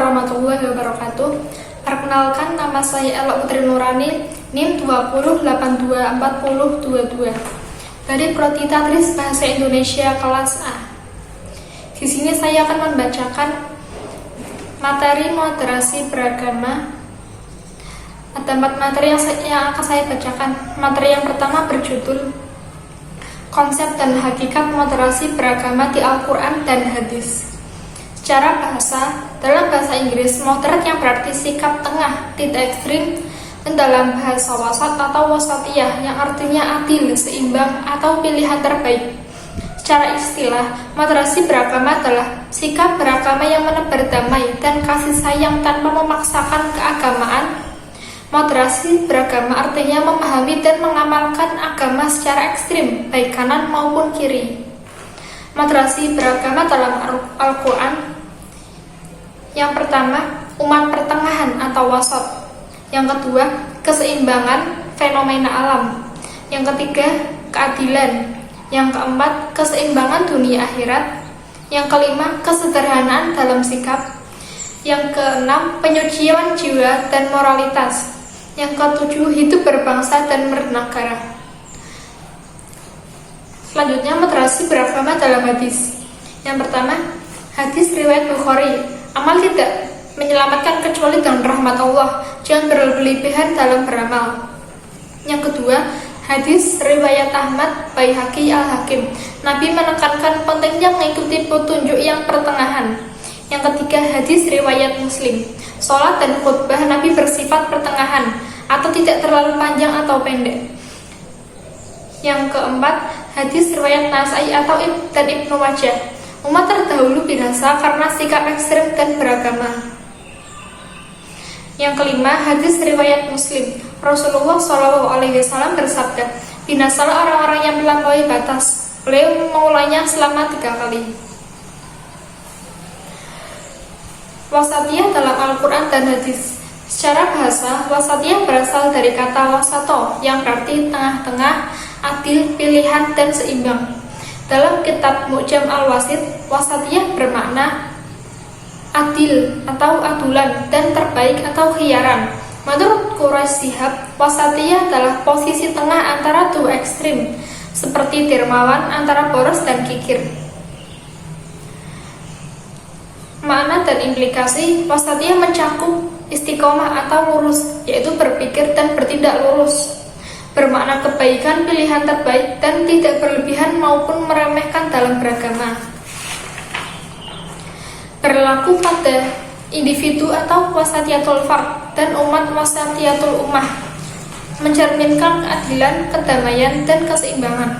warahmatullahi wabarakatuh. Perkenalkan, nama saya Ella Putri Nurani, NIM 20824022 dari Prodi Tadris Bahasa Indonesia kelas A. Di sini saya akan membacakan materi moderasi beragama. Ada 4 materi yang akan saya bacakan. Materi yang pertama berjudul Konsep dan Hakikat Moderasi Beragama di Al-Quran dan Hadis. Secara bahasa, dalam bahasa Inggris, moderat yang berarti sikap tengah, tidak ekstrim, dan dalam bahasa wasat atau wasatiyah yang artinya adil, seimbang, atau pilihan terbaik. Secara istilah, moderasi beragama adalah sikap beragama yang menebar damai dan kasih sayang tanpa memaksakan keagamaan. Moderasi beragama artinya memahami dan mengamalkan agama secara ekstrim, baik kanan maupun kiri. Moderasi beragama dalam Al-Quran. Yang pertama, umat pertengahan atau wasat. Yang kedua, keseimbangan fenomena alam. Yang ketiga, keadilan. Yang keempat, keseimbangan dunia akhirat. Yang kelima, kesederhanaan dalam sikap. Yang keenam, penyucian jiwa dan moralitas. Yang ketujuh, hidup berbangsa dan bernegara. Selanjutnya, moderasi beragama dalam hadis. Yang pertama, hadis riwayat Bukhari. Amal tidak menyelamatkan kecuali dengan rahmat Allah. Jangan berlebihan dalam beramal. Yang kedua, hadis riwayat Ahmad, Baihaqi, Al-Hakim. Nabi menekankan pentingnya mengikuti petunjuk yang pertengahan. Yang ketiga, hadis riwayat Muslim. Sholat dan khutbah Nabi bersifat pertengahan, atau tidak terlalu panjang atau pendek. Yang keempat, hadis riwayat Nasai atau dan Ibnu Majah. Umat terdahulu binasa karena sikap ekstrem dan beragama. Yang kelima, hadis riwayat Muslim. Rasulullah SAW bersabda, binasalah orang-orang yang melampaui batas. Beliau mengulangnya selama 3 kali. Wasatiyah dalam Al-Quran dan hadis. Secara bahasa, wasatiyah berasal dari kata wasato, yang berarti tengah-tengah, adil, pilihan, dan seimbang. Dalam kitab Mu'jam Al-Wasit, wasatiyah bermakna adil atau adulan dan terbaik atau khiyaran. Menurut Quraisy Shihab, wasatiyah adalah posisi tengah antara 2 ekstrim, seperti dermawan antara boros dan kikir. Makna dan implikasi, wasatiyah mencakup istiqomah atau lurus, yaitu berpikir dan bertindak lurus. Bermakna kebaikan, pilihan terbaik, dan tidak berlebihan maupun meremehkan dalam beragama. Berlaku pada individu atau wasatiyatul fard dan umat wasatiyatul ummah, mencerminkan keadilan, kedamaian, dan keseimbangan.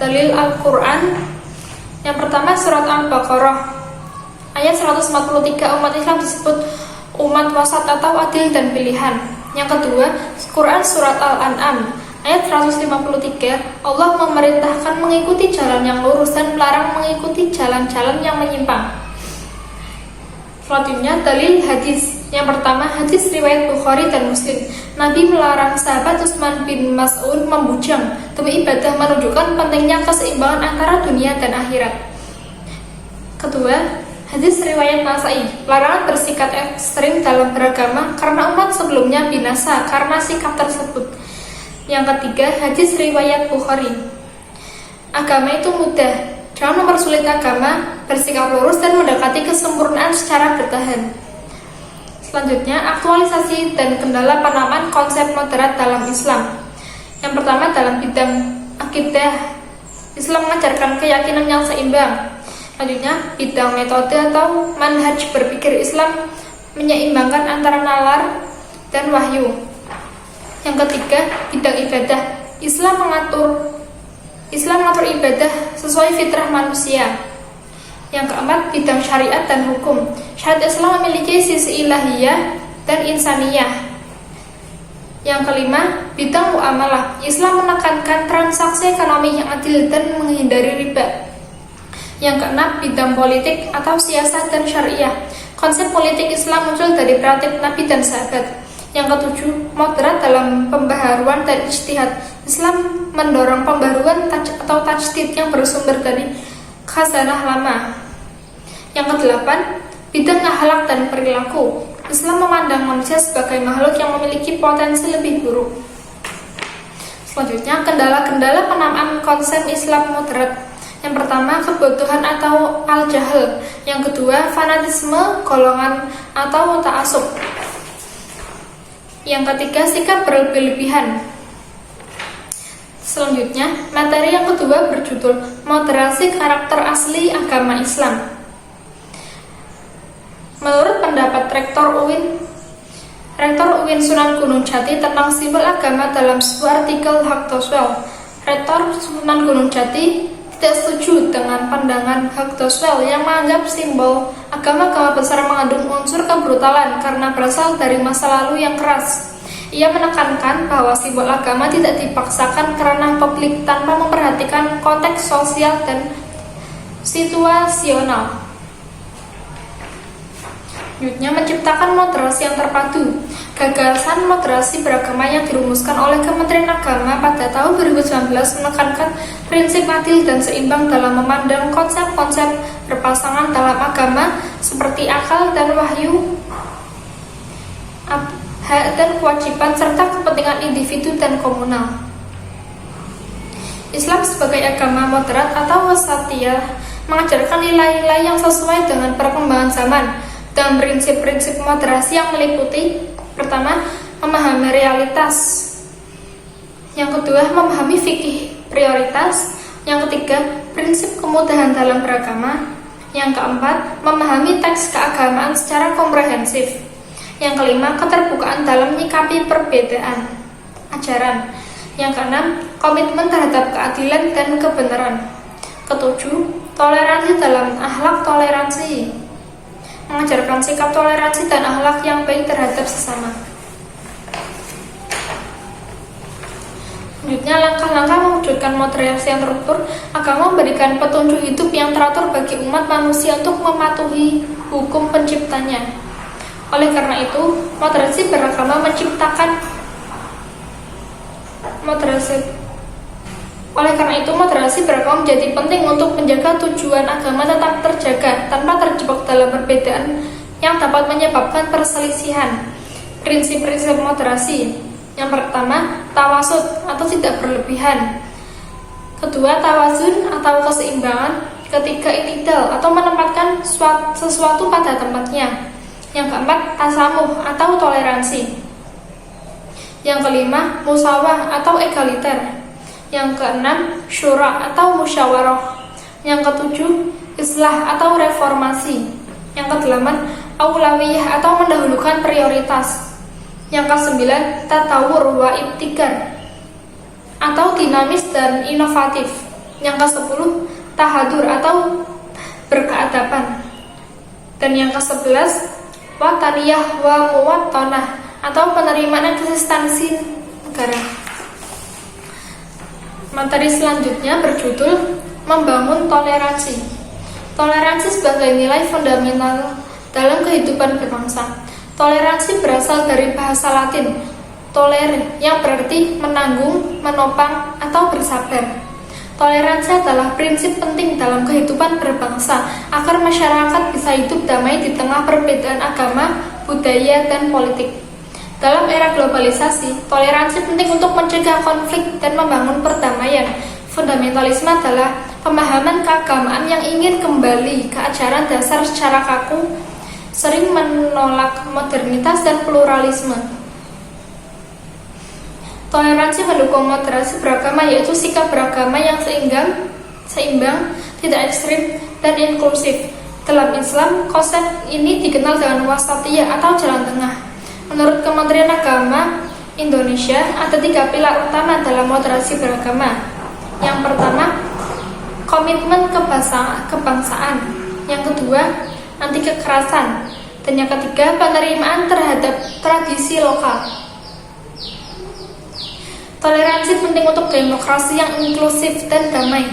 Dalil Al-Quran. Yang pertama, surat Al-Baqarah ayat 143, umat Islam disebut umat wasat atau adil dan pilihan. Yang kedua, Quran surat Al-An'am ayat 153, Allah memerintahkan mengikuti jalan yang lurus dan melarang mengikuti jalan-jalan yang menyimpang. Selanjutnya, dalil hadis. Yang pertama, hadis riwayat Bukhari dan Muslim. Nabi melarang sahabat Utsman bin Mas'ud membujang demi ibadah, menunjukkan pentingnya keseimbangan antara dunia dan akhirat. Kedua, hadis riwayat Nasai, larangan bersikap ekstrim dalam beragama karena umat sebelumnya binasa karena sikap tersebut. Yang ketiga, hadis riwayat Bukhari, agama itu mudah, jangan mempersulit agama, bersikap lurus dan mendekati kesempurnaan secara bertahan. Selanjutnya, aktualisasi dan kendala penamaan konsep moderat dalam Islam. Yang pertama, dalam bidang akidah, Islam mengajarkan keyakinan yang seimbang. Selanjutnya, bidang metode atau manhaj berpikir, Islam menyeimbangkan antara nalar dan wahyu. Yang ketiga, bidang ibadah, Islam mengatur ibadah sesuai fitrah manusia. Yang keempat, bidang syariat dan hukum, syariat Islam memiliki sisi ilahiyah dan insaniyah. Yang kelima, bidang muamalah, Islam menekankan transaksi ekonomi yang adil dan menghindari riba. Yang keenam, bidang politik atau siasat dan syariah. Konsep politik Islam muncul dari praktik Nabi dan sahabat. Yang ketujuh, moderat dalam pembaharuan dan ijtihad. Islam mendorong pembaharuan atau tajdid yang bersumber dari khazanah lama. Yang kedelapan, Bidang akhlak dan perilaku, Islam memandang manusia sebagai makhluk yang memiliki potensi lebih buruk. Selanjutnya, kendala-kendala penamaan konsep Islam moderat. Yang pertama, kebutuhan atau al-jahal. Yang kedua, fanatisme, golongan atau ta'assub. Yang ketiga, sikap berlebihan. Selanjutnya, materi yang kedua berjudul Moderasi Karakter Asli Agama Islam. Menurut pendapat Rektor UIN Sunan Gunung Jati tentang simbol agama dalam sebuah artikel Haqdoswell, Rektor Sunan Gunung Jati tidak setuju dengan pandangan Haqdoswell yang menganggap simbol agama besar mengandung unsur kebrutalan karena berasal dari masa lalu yang keras. Ia menekankan bahwa simbol agama tidak dipaksakan karena publik tanpa memperhatikan konteks sosial dan situasional. Selanjutnya, menciptakan moderasi yang terpadu. Gagasan moderasi beragama yang dirumuskan oleh Kementerian Agama pada tahun 2019 menekankan prinsip adil dan seimbang dalam memandang konsep-konsep berpasangan dalam agama seperti akal dan wahyu, hak dan kewajiban, serta kepentingan individu dan komunal. Islam sebagai agama moderat atau wasatiyah mengajarkan nilai-nilai yang sesuai dengan perkembangan zaman dan prinsip-prinsip moderasi yang meliputi: pertama, memahami realitas; yang kedua, memahami fikih prioritas; yang ketiga, prinsip kemudahan dalam beragama; yang keempat, memahami teks keagamaan secara komprehensif; yang kelima, keterbukaan dalam menyikapi perbedaan ajaran; yang keenam, komitmen terhadap keadilan dan kebenaran; ketujuh, toleransi dalam akhlak toleransi, mengajarkan sikap toleransi dan akhlak yang baik terhadap sesama. Selanjutnya, langkah-langkah mewujudkan moderasi yang terukur. Agama memberikan petunjuk hidup yang teratur bagi umat manusia untuk mematuhi hukum penciptanya. Oleh karena itu, moderasi beragama menjadi penting untuk menjaga tujuan agama tetap terjaga tanpa terjebak dalam perbedaan yang dapat menyebabkan perselisihan. Prinsip-prinsip moderasi. Yang pertama, tawasud atau tidak berlebihan. Kedua, tawazun atau keseimbangan. Ketiga, i'tidal atau menempatkan sesuatu pada tempatnya. Yang keempat, tasamuh atau toleransi. Yang kelima, musawah atau egaliter. Yang keenam, syura atau musyawarah. Yang ketujuh, islah atau reformasi. Yang kedelapan, aulawiyah atau mendahulukan prioritas. Yang kesembilan, tatawur wa ibtikar atau dinamis dan inovatif. Yang kesepuluh, tahadur atau berkeadaban. Dan yang ke-11, wataniyah wa muwattanah atau penerimaan eksistensi negara. Materi selanjutnya berjudul Membangun Toleransi. Toleransi sebagai nilai fundamental dalam kehidupan berbangsa. Toleransi berasal dari bahasa Latin tolere yang berarti menanggung, menopang, atau bersabar. Toleransi adalah prinsip penting dalam kehidupan berbangsa agar masyarakat bisa hidup damai di tengah perbedaan agama, budaya, dan politik. Dalam era globalisasi, toleransi penting untuk mencegah konflik dan membangun perdamaian. Fundamentalisme adalah pemahaman keagamaan yang ingin kembali ke ajaran dasar secara kaku, sering menolak modernitas dan pluralisme. Toleransi mendukung moderasi beragama, yaitu sikap beragama yang seimbang, tidak ekstrim, dan inklusif. Dalam Islam, konsep ini dikenal dengan wasatiyah atau jalan tengah. Menurut Kementerian Agama Indonesia, ada 3 pilar utama dalam moderasi beragama. Yang pertama, komitmen kebangsaan. Yang kedua, anti kekerasan. Dan yang ketiga, penerimaan terhadap tradisi lokal. Toleransi penting untuk demokrasi yang inklusif dan damai.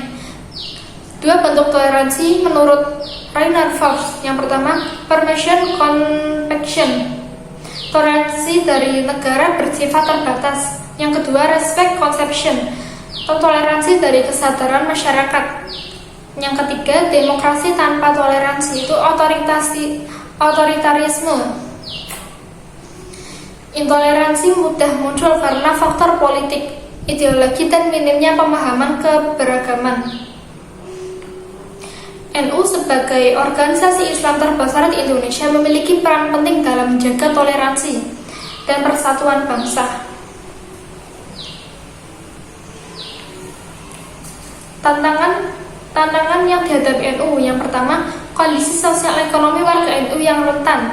2 bentuk toleransi menurut Reinhard Faust. Yang pertama, permission compaction. Toleransi dari negara bersifat terbatas. Yang kedua, respect conception atau toleransi dari kesadaran masyarakat. Yang ketiga, demokrasi tanpa toleransi, itu Otoritarisme. Intoleransi mudah muncul karena faktor politik, ideologi, dan minimnya pemahaman keberagaman. NU sebagai organisasi Islam terbesar di Indonesia memiliki peran penting dalam menjaga toleransi dan persatuan bangsa. Tantangan yang dihadapi NU, yang pertama, kondisi sosial ekonomi warga NU yang rentan.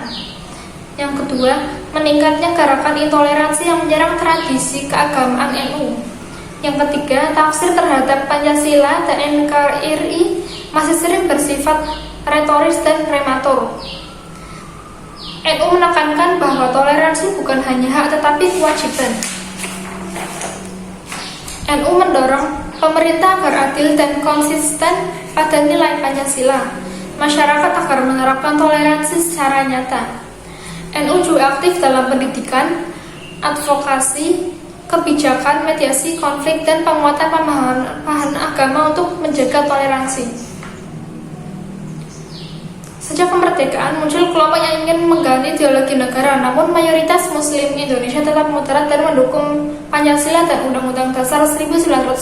Yang kedua, meningkatnya gerakan intoleransi yang menyerang tradisi keagamaan NU. Yang ketiga, tafsir terhadap Pancasila dan NKRI masih sering bersifat retoris dan prematur. NU menekankan bahwa toleransi bukan hanya hak tetapi kewajiban. NU mendorong pemerintah agar adil dan konsisten pada nilai Pancasila, masyarakat agar menerapkan toleransi secara nyata. NU juga aktif dalam pendidikan, advokasi, kebijakan, mediasi, konflik, dan penguatan pemahaman agama untuk menjaga toleransi. Sejak kemerdekaan muncul kelompok yang ingin mengganti ideologi negara, namun mayoritas Muslim Indonesia tetap moderat dan mendukung Pancasila dan Undang-Undang Dasar 1945.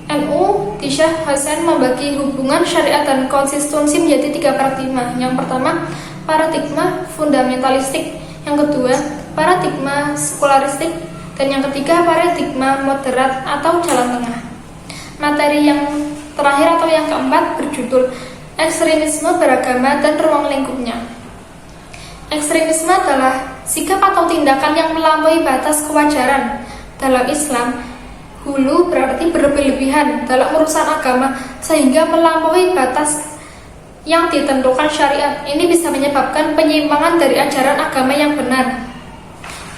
NU di Syekh Hasan membagi hubungan syariat dan konsistensi menjadi 3 paradigma. Yang pertama, paradigma fundamentalistik. Yang kedua, paradigma sekularistik. Dan yang ketiga, paradigma moderat atau jalan tengah. Materi yang terakhir atau yang keempat berjudul ekstremisme beragama dan ruang lingkupnya. Ekstremisme adalah sikap atau tindakan yang melampaui batas kewajaran. Dalam Islam, hulu berarti berlebihan dalam urusan agama sehingga melampaui batas yang ditentukan syariat. Ini bisa menyebabkan penyimpangan dari ajaran agama yang benar.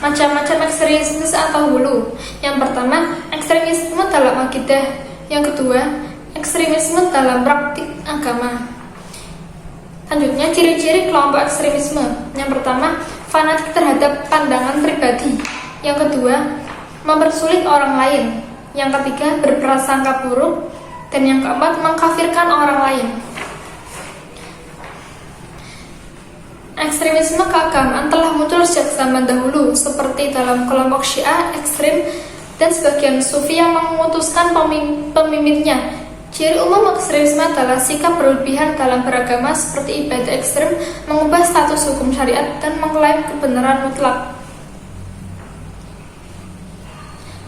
Macam-macam ekstremisme atau hulu. Yang pertama, ekstremisme dalam akidah. Yang kedua, ekstremisme dalam praktik agama. Selanjutnya, ciri-ciri kelompok ekstremisme. Yang pertama, fanatik terhadap pandangan pribadi. Yang kedua, mempersulit orang lain. Yang ketiga, berprasangka buruk. Dan yang keempat, mengkafirkan orang lain. Ekstremisme keagamaan telah muncul sejak zaman dahulu, seperti dalam kelompok Syiah ekstrim dan sebagian Sufi yang memutuskan pemimpinnya. Ciri umum ekstremisme adalah sikap berlebihan dalam beragama seperti ibadah ekstrim, mengubah status hukum syariat, dan mengklaim kebenaran mutlak.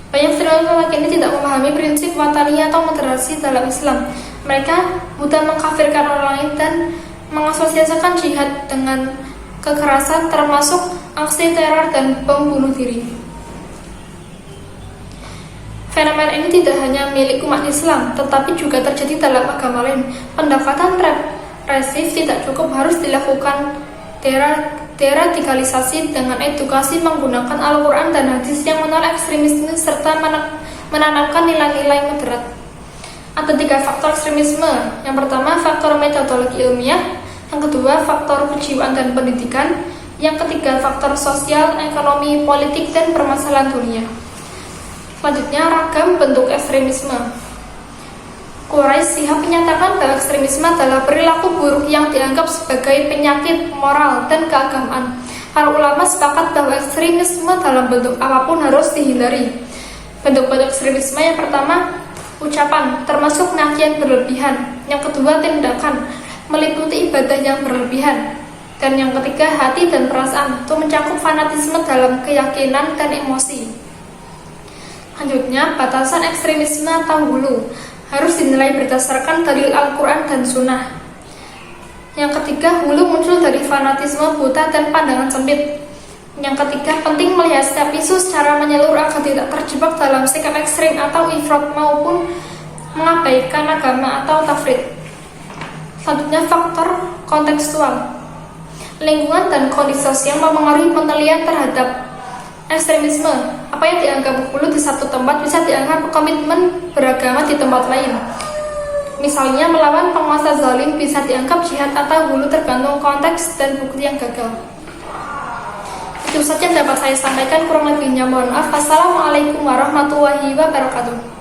Banyak teroris ini tidak memahami prinsip wataniyah atau moderasi dalam Islam. Mereka mudah mengkafirkan orang lain dan mengasosiasikan jihad dengan kekerasan, termasuk aksi teror dan bom bunuh diri. Fenomena ini tidak hanya milik umat Islam, tetapi juga terjadi dalam agama lain. Pendekatan represif tidak cukup, harus dilakukan deradikalisasi dengan edukasi menggunakan Al-Quran dan hadis yang menolak ekstremisme serta menanamkan nilai-nilai moderat. Ada 3 faktor ekstremisme. Yang pertama, faktor metodologi ilmiah. Yang kedua, faktor kejiwaan dan pendidikan. Yang ketiga, faktor sosial, ekonomi, politik, dan permasalahan dunia. Selanjutnya, ragam bentuk ekstremisme. Quraisy Shihab menyatakan bahwa ekstremisme adalah perilaku buruk yang dianggap sebagai penyakit moral dan keagamaan. Para ulama sepakat bahwa ekstremisme dalam bentuk apapun harus dihindari. Bentuk-bentuk ekstremisme yang pertama, ucapan, termasuk pengajian berlebihan. Yang kedua, tindakan, meliputi ibadah yang berlebihan. Dan yang ketiga, hati dan perasaan, itu mencakup fanatisme dalam keyakinan dan emosi. Selanjutnya, batasan ekstremisme atau hulu harus dinilai berdasarkan dalil Al-Quran dan Sunnah. Yang ketiga, hulu muncul dari fanatisme buta dan pandangan sempit. Yang ketiga, penting melihat setiap isu secara menyeluruh agar tidak terjebak dalam sikap ekstrim atau ifrat maupun mengabaikan agama atau tafrid. Selanjutnya, faktor kontekstual. Lingkungan dan kondisi sosial mempengaruhi penilaian terhadap ekstremisme. Apa yang dianggap hulu di satu tempat bisa dianggap komitmen beragama di tempat lain. Misalnya, melawan penguasa zalim bisa dianggap jihad atau hulu tergantung konteks dan bukti yang gagal. Itu saja dapat saya sampaikan, kurang lebihnya mohon maaf. Assalamualaikum warahmatullahi wabarakatuh.